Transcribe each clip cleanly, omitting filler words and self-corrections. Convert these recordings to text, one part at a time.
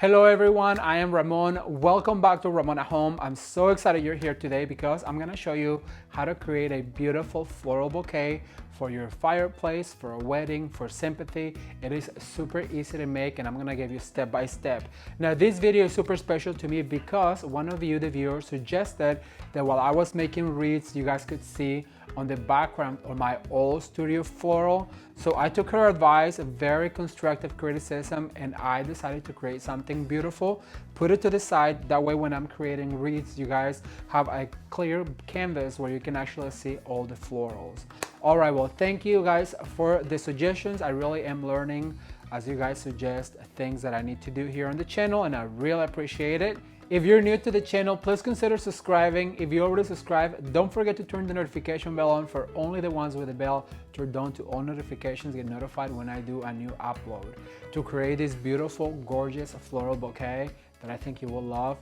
Hello everyone, I am Ramon. Welcome back to Ramon at Home. I'm so excited you're here today because I'm gonna show you how to create a beautiful floral bouquet for your fireplace, for a wedding, for sympathy. It is super easy to make and I'm gonna give you step by step. Now this video is super special to me because one of you, the viewers, suggested that while I was making wreaths, you guys could see on the background on my old studio floral. So I took her advice, a very constructive criticism, and I decided to create something beautiful, put it to the side. That way when I'm creating wreaths, you guys have a clear canvas where you can actually see all the florals. All right, well, thank you guys for the suggestions. I really am learning as you guys suggest things that I need to do here on the channel, and I really appreciate it. If you're new to the channel, please consider subscribing. If you already subscribed, don't forget to turn the notification bell on for only the ones with the bell turned on to all notifications get notified when I do a new upload. To create this beautiful, gorgeous floral bouquet that I think you will love,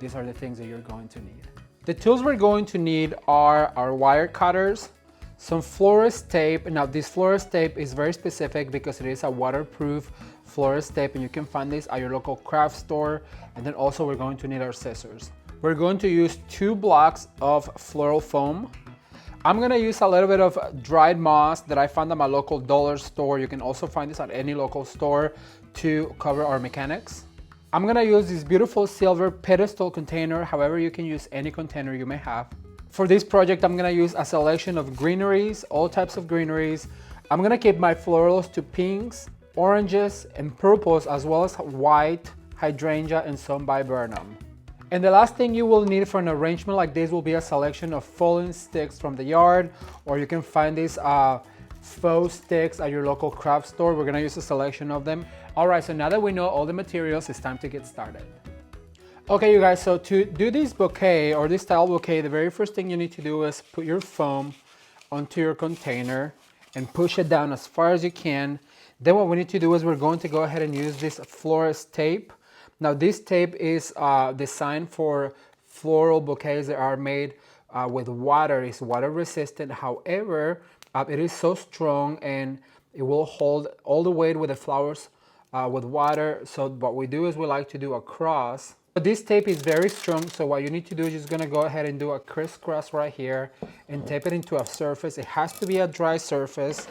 these are the things that you're going to need. The tools we're going to need are our wire cutters, some florist tape. Now this florist tape is very specific because it is a waterproof florist tape and you can find this at your local craft store. And then also we're going to need our scissors. We're going to use 2 blocks of floral foam. I'm gonna use a little bit of dried moss that I found at my local dollar store. You can also find this at any local store to cover our mechanics. I'm gonna use this beautiful silver pedestal container. However, you can use any container you may have. For this project, I'm gonna use a selection of greeneries, all types of greeneries. I'm gonna keep my florals to pinks, oranges, and purples, as well as white, hydrangea, and some viburnum. And the last thing you will need for an arrangement like this will be a selection of fallen sticks from the yard, or you can find these faux sticks at your local craft store. We're gonna use a selection of them. All right, so now that we know all the materials, it's time to get started. Okay, you guys, so to do this bouquet or this style bouquet, the very first thing you need to do is put your foam onto your container and push it down as far as you can. Then what we need to do is we're going to go ahead and use this florist tape. Now this tape is designed for floral bouquets that are made with water. It's water resistant. However, it is so strong and it will hold all the weight with the flowers with water. So what we do is we like to do a cross. But this tape is very strong, so what you need to do is just gonna go ahead and do a crisscross right here and tape it into a surface. It has to be a dry surface.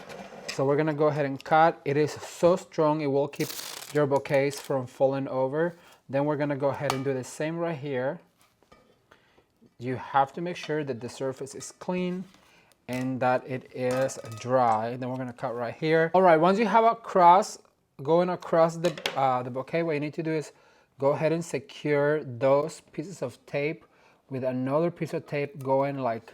So we're gonna go ahead and cut. It is so strong, it will keep your bouquets from falling over. Then we're gonna go ahead and do the same right here. You have to make sure that the surface is clean and that it is dry. Then we're gonna cut right here. All right, once you have a cross going across the bouquet, what you need to do is go ahead and secure those pieces of tape with another piece of tape going like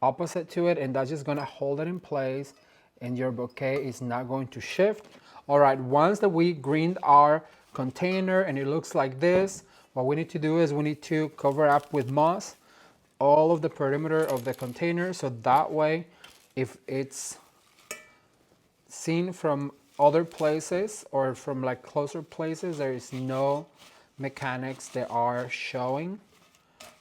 opposite to it, and that's just gonna hold it in place and your bouquet is not going to shift. All right, once that we greened our container and it looks like this, what we need to do is we need to cover up with moss all of the perimeter of the container, so that way if it's seen from other places or from like closer places, there is no mechanics that are showing.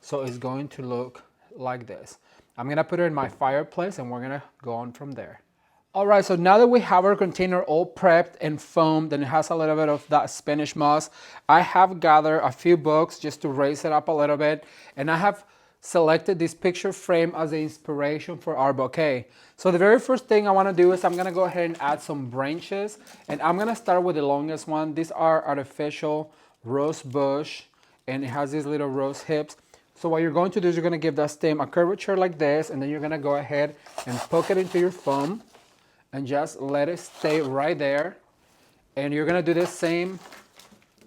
So it's going to look like this. I'm gonna put it in my fireplace and we're gonna go on from there. All right, so now that we have our container all prepped and foamed and it has a little bit of that Spanish moss, I have gathered a few books just to raise it up a little bit, and I have selected this picture frame as the inspiration for our bouquet. So the very first thing I want to do is I'm going to go ahead and add some branches, and I'm going to start with the longest one. These are artificial rose bush and it has these little rose hips. So what you're going to do is you're going to give that stem a curvature like this, and then you're going to go ahead and poke it into your foam and just let it stay right there. And you're going to do the same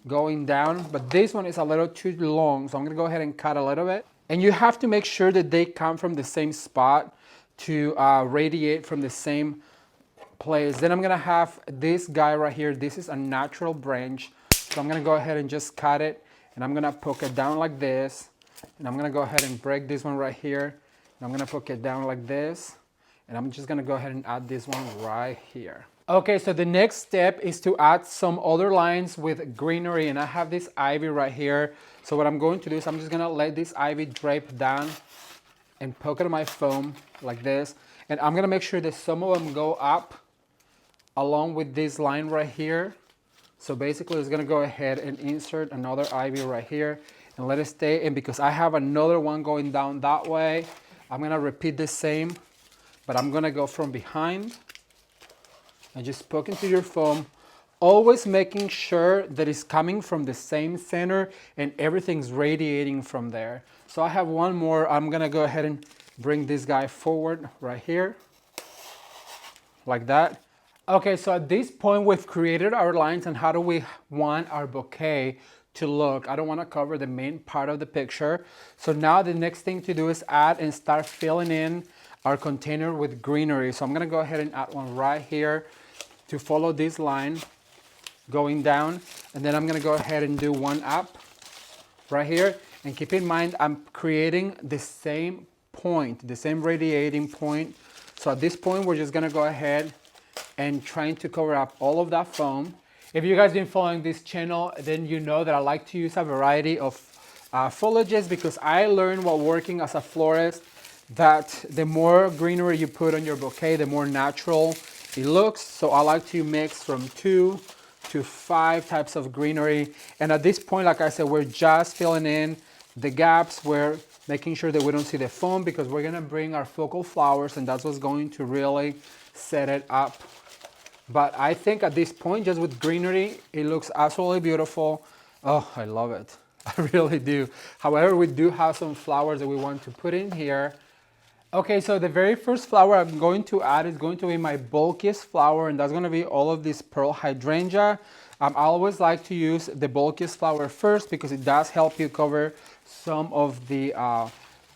going down, but this one is a little too long, so I'm going to go ahead and cut a little bit. And you have to make sure that they come from the same spot to radiate from the same place. Then I'm gonna have this guy right here. This is a natural branch. So I'm gonna go ahead and just cut it, and I'm gonna poke it down like this. And I'm gonna go ahead and break this one right here. And I'm gonna poke it down like this. And I'm just gonna go ahead and add this one right here. Okay, so the next step is to add some other lines with greenery, and I have this ivy right here. So what I'm going to do is I'm just gonna let this ivy drape down and poke it on my foam like this. And I'm gonna make sure that some of them go up along with this line right here. So basically it's gonna go ahead and insert another ivy right here and let it stay. And because I have another one going down that way, I'm gonna repeat the same, but I'm gonna go from behind and just poke into your foam, always making sure that it's coming from the same center and everything's radiating from there. So I have one more. I'm gonna go ahead and bring this guy forward right here, like that. Okay, so at this point we've created our lines and how do we want our bouquet to look. I don't want to cover the main part of the picture. So now the next thing to do is add and start filling in our container with greenery. So I'm gonna go ahead and add one right here to follow this line going down. And then I'm gonna go ahead and do one up right here. And keep in mind, I'm creating the same point, the same radiating point. So at this point, we're just gonna go ahead and trying to cover up all of that foam. If you guys been following this channel, then you know that I like to use a variety of foliages because I learned while working as a florist that the more greenery you put on your bouquet, the more natural it looks. So I like to mix from 2 to 5 types of greenery. And at this point, like I said, we're just filling in the gaps. We're making sure that we don't see the foam because we're gonna bring our focal flowers and that's what's going to really set it up. But I think at this point, just with greenery, it looks absolutely beautiful. Oh, I love it. I really do. However, we do have some flowers that we want to put in here. Okay, so the very first flower I'm going to add is going to be my bulkiest flower, and that's going to be all of this pearl hydrangea. I always like to use the bulkiest flower first because it does help you cover some of the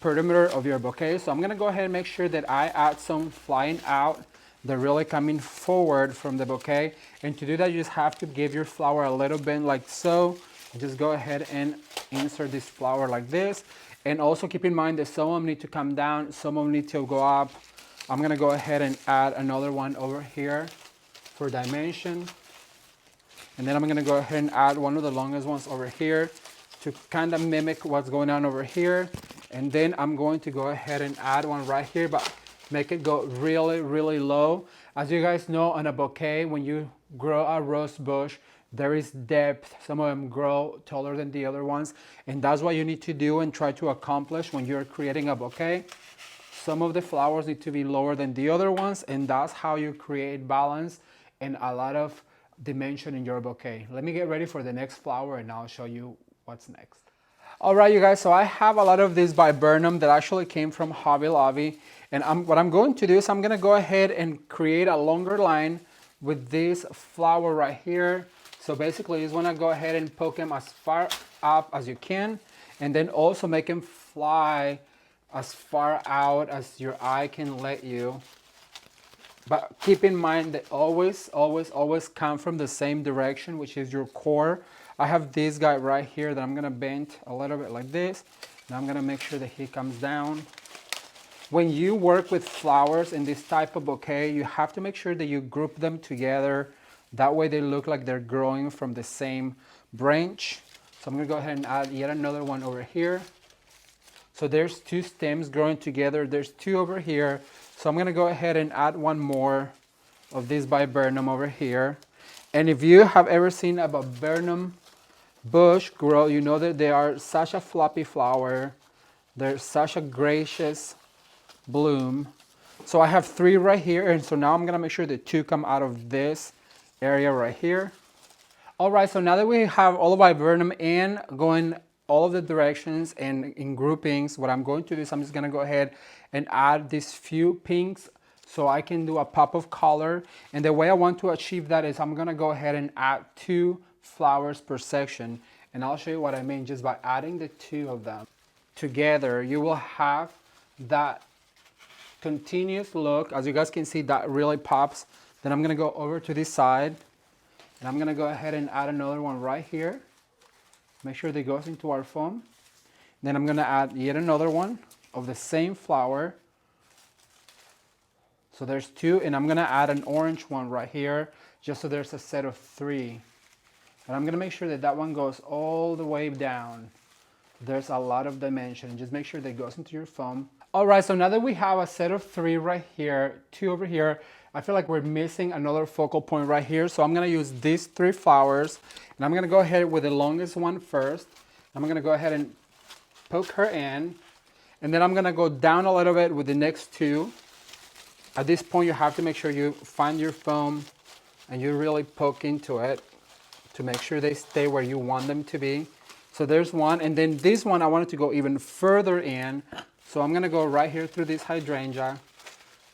perimeter of your bouquet. So I'm going to go ahead and make sure that I add some flying out. They're really coming forward from the bouquet. And to do that, you just have to give your flower a little bend like so. Just go ahead and insert this flower like this. And also keep in mind that some of them need to come down, some of them need to go up. I'm gonna go ahead and add another one over here for dimension. And then I'm gonna go ahead and add one of the longest ones over here to kind of mimic what's going on over here. And then I'm going to go ahead and add one right here, but make it go really, really low. As you guys know, on a bouquet, when you grow a rose bush, there is depth. Some of them grow taller than the other ones. And that's what you need to do and try to accomplish when you're creating a bouquet. Some of the flowers need to be lower than the other ones, and that's how you create balance and a lot of dimension in your bouquet. Let me get ready for the next flower and I'll show you what's next. All right, you guys, so I have a lot of this viburnum that actually came from Hobby Lobby. And what I'm going to do is I'm gonna go ahead and create a longer line with this flower right here. So basically you just wanna go ahead and poke them as far up as you can, and then also make them fly as far out as your eye can let you. But keep in mind that always, always, always come from the same direction, which is your core. I have this guy right here that I'm gonna bend a little bit like this. And I'm gonna make sure that he comes down. When you work with flowers in this type of bouquet, you have to make sure that you group them together. That way they look like they're growing from the same branch. So I'm gonna go ahead and add yet another one over here. So there's 2 stems growing together. There's 2 over here. So I'm gonna go ahead and add one more of this viburnum over here. And if you have ever seen a viburnum bush grow, you know that they are such a floppy flower. They're such a gracious bloom. So I have 3 right here, and so now I'm gonna make sure that 2 come out of this area right here. All right, so now that we have all of viburnum in going all of the directions and in groupings, what I'm going to do is I'm just gonna go ahead and add these few pinks so I can do a pop of color. And the way I want to achieve that is I'm gonna go ahead and add 2 flowers per section. And I'll show you what I mean. Just by adding the 2 of them together, you will have that continuous look. As you guys can see, that really pops. Then I'm gonna go over to this side and I'm gonna go ahead and add another one right here. Make sure that goes into our foam. Then I'm gonna add yet another one of the same flower. So there's 2, and I'm gonna add an orange one right here, just so there's a set of 3. And I'm gonna make sure that that one goes all the way down. There's a lot of dimension. Just make sure that it goes into your foam. All right, so now that we have a set of 3 right here, 2 over here, I feel like we're missing another focal point right here. So I'm gonna use these 3 flowers, and I'm gonna go ahead with the longest one first. I'm gonna go ahead and poke her in, and then I'm gonna go down a little bit with the next 2. At this point, you have to make sure you find your foam and you really poke into it to make sure they stay where you want them to be. So there's one, and then this one I wanted to go even further in. So I'm gonna go right here through this hydrangea,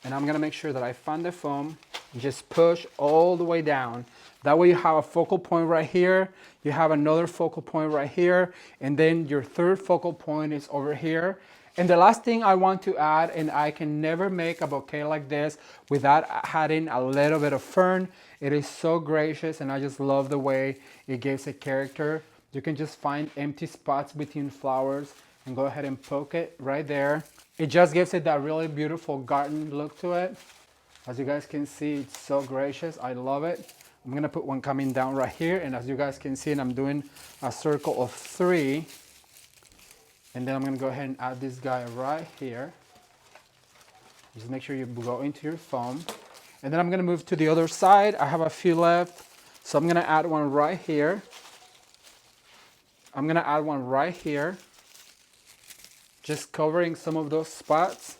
and I'm gonna make sure that I find the foam and just push all the way down. That way you have a focal point right here, you have another focal point right here, and then your third focal point is over here. And the last thing I want to add, and I can never make a bouquet like this without adding a little bit of fern. It is so gracious, and I just love the way it gives a character. You can just find empty spots between flowers and go ahead and poke it right there. It just gives it that really beautiful garden look to it. As you guys can see, it's so gracious. I love it. I'm gonna put one coming down right here, and as you guys can see, and I'm doing a circle of 3. And then I'm gonna go ahead and add this guy right here. Just make sure you go into your foam. And then I'm gonna move to the other side. I have a few left. So I'm gonna add one right here. I'm gonna add one right here. Just covering some of those spots.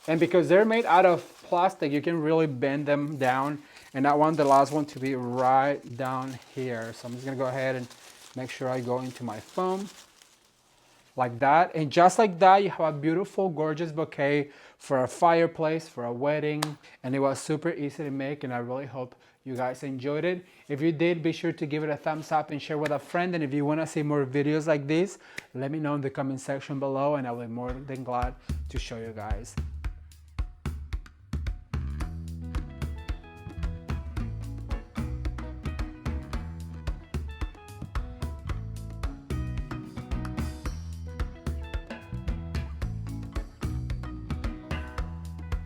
And because they're made out of plastic, you can really bend them down. And I want the last one to be right down here. So I'm just gonna go ahead and make sure I go into my foam. Like that, and just like that, you have a beautiful, gorgeous bouquet for a fireplace, for a wedding, and it was super easy to make, and I really hope you guys enjoyed it. If you did, be sure to give it a thumbs up and share with a friend, and if you want to see more videos like this, let me know in the comment section below, and I'll be more than glad to show you guys.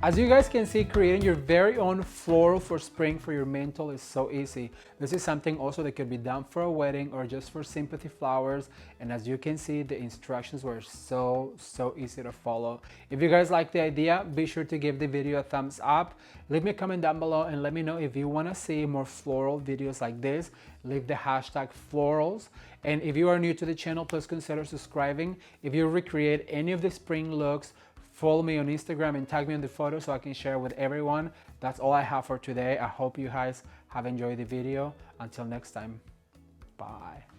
As you guys can see, creating your very own floral for spring for your mantle is so easy. This is something also that could be done for a wedding or just for sympathy flowers. And as you can see, the instructions were so easy to follow. If you guys like the idea, be sure to give the video a thumbs up. Leave me a comment down below and let me know if you want to see more floral videos like this. Leave the hashtag florals. And if you are new to the channel, please consider subscribing. If you recreate any of the spring looks, follow me on Instagram and tag me on the photo so I can share with everyone. That's all I have for today. I hope you guys have enjoyed the video. Until next time, bye.